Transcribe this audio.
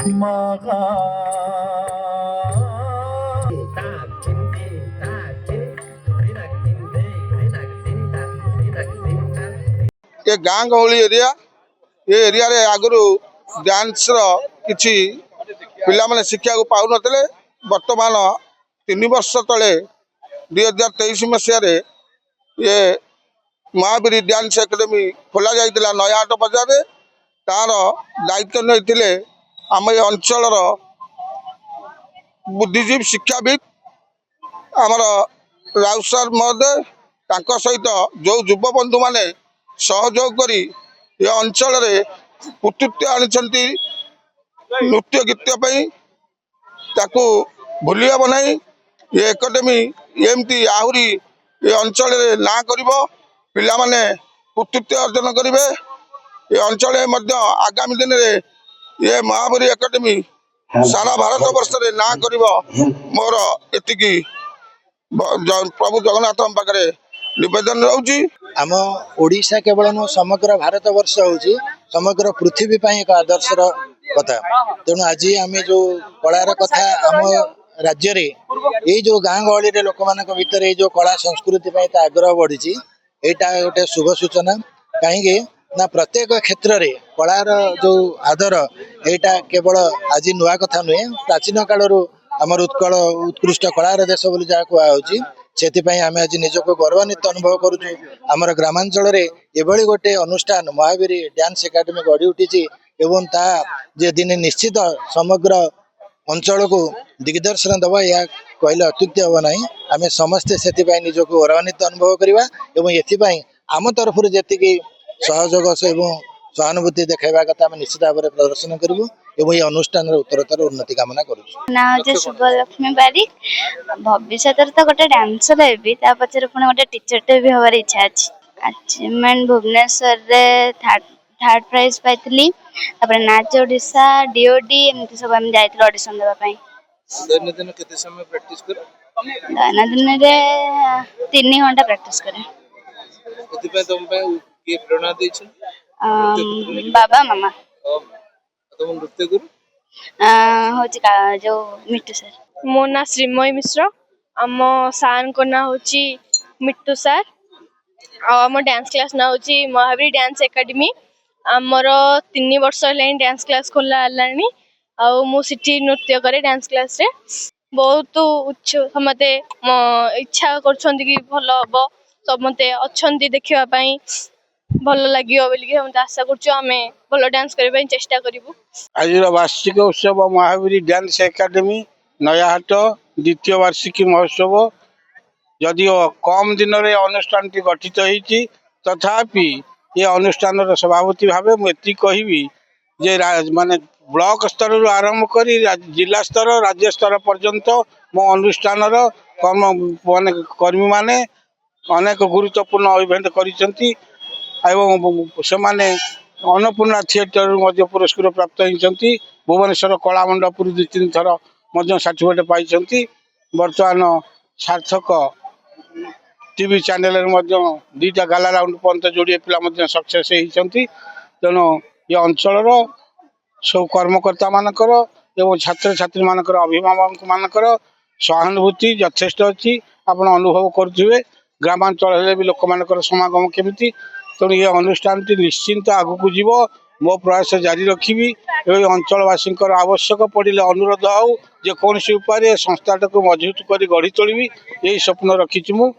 ये गाँ गहली एरिया ये एरिया रे आगु डांस किछि पिला माने शिक्षा को पाउ नतले वर्तमान 3 वर्ष तले 2023 मसीह रे ये महावीर डांस एकेडमी खोला जाइतिला नयाहाट बाजार रे तार दायित्व नैथिले आम ये अंचल बुद्धिजीवी शिक्षाविद आमर राउत सर महोदय तांको सहित जो युवा बंधु माने सहयोग करी ये अंचल रे पुतृत्व आनिछंती नृत्य गीत ताकू भूली हम ना ये एकाडेमी एमती आहरी ये अंचल रे ना करिवो पिला माने पुतृत्व अर्जन करिवे ये अंचल आगामी दिन रे ये महावीर एकाडेमी सारा भारत वर्ष रे ना करिवो मोर एतिकी प्रभु जगन्नाथ पाखे निवेदन रोची। आम ओडिशा केवल नु समग्र भारत वर्ष होची समग्र पृथ्वी पाई एक आदर्शर कथा तेणु आज आम जो कलार कथा आम राज्य रे ये जो गाँ गहली रे लोक मान भीतर ये जो कला संस्कृति पाई आग्रह बढ़ी एटा गोटे शुभ सूचना कहीं ना प्रत्येक क्षेत्र रे कलार जो आदर एटा केवल आज नुआ कथा नुहे प्राचीन कालरू आमर उत्कल उत्कृष्ट कलार देश बोली जहाँ कहुच्छी से आम आज निजक गौरवान्वित अनुभव करुचु आमर ग्रामांचल एभली गोटे अनुष्ठान महावीर डांस एकाडेमी गढ़ी उठी एवं ता जे दिन निश्चित समग्र अंचल को दिग्दर्शन दबा या कहले अत्युक्ति हम ना आम समस्ते से निजक गौरवान्वित अनुभव करवा एवं एथिपाई आम तरफ जी सहयोग एवं सहानुभूति देखा कथा आम निश्चित भाव में प्रदर्शन करूँ एवं ये अनुष्ठान उत्तरोत्तर उन्नति कामना करूँ। शुभलक्ष्मी बारिक भविष्य तो गोटे डांसर हेबी पचर पुणी गोटे टीचर भी हमार इच्छा अच्छी अचीवमेंट भुवनेश्वर थर्ड प्राइज पाई नाच ओडिशा डीओडी एमती सब आम जाइए ऑडिशन देवाई। दैनंदिन केते समय प्रैक्टिस कर? दैनंदिन रे 3 घंटा प्रैक्टिस करे। एतिपे तुम पे के प्रेरणा दैछन? बाबा मामा। तुम नृत्य गुरु? होची का जो मिट्टू सर। मो ना श्रीमय मिश्र आम सार को ना होची मिट्टू सर आम डांस क्लास ना होची महावीर डांस एकेडमी आमर 3 वर्ष है डांस क्लास खोला है आउ मु सिटी नृत्य करे डांस क्लास रे बहुत उच्च समते इच्छा करछंती कि भल हबो समते अछंती देखिबा पई भल लागियो बोली हम आशा करछु आमे भल डांस करे पई चेष्टा करिवु। आज वार्षिक उत्सव महावीर डांस एकेडमी नयाहाट द्वितीय वार्षिक महोत्सव जदिओ कम दिन रे अनुष्ठान गठित होती तथापि ये अनुष्ठान सभापति भाव मुझे कहबी जे माने ब्लॉक स्तर आरंभ कर जिला स्तर राज्य स्तर पर्यंत मो अनुष्ठान कर्म माने कर्मी माने अनेक गुरुत्वपूर्ण इवेंट करिसेंती एवं सेमाने अन्नपूर्णा थिएटर पुरस्कार प्राप्त होती भुवनेश्वर कला मंडपुर 2-3 थर सर्टिफिकेट पाई बर्तमान सार्थक टीवी चैनल 2टा गाला राउंड पर्यंत जोड़े पिला सक्सेस होती तेणु ये अंचल सब कर्मकर्ता मानकर एवं छात्र छात्री मानकर अभिभावक मानकर सहानुभूति यथेष्ट अच्छी आप अनुभव करुवे ग्रामांचल भी लोक मानकर समागम केमिति तेणु ये अनुष्ठान निश्चिंत आगू जीव मो प्रयास जारी रखी अंचलवासी आवश्यक पड़े अनुरोध आउ जेकोसी उपाय संस्थाटा को मजबूत कर गढ़ी तोलि यही स्वप्न रखी मु।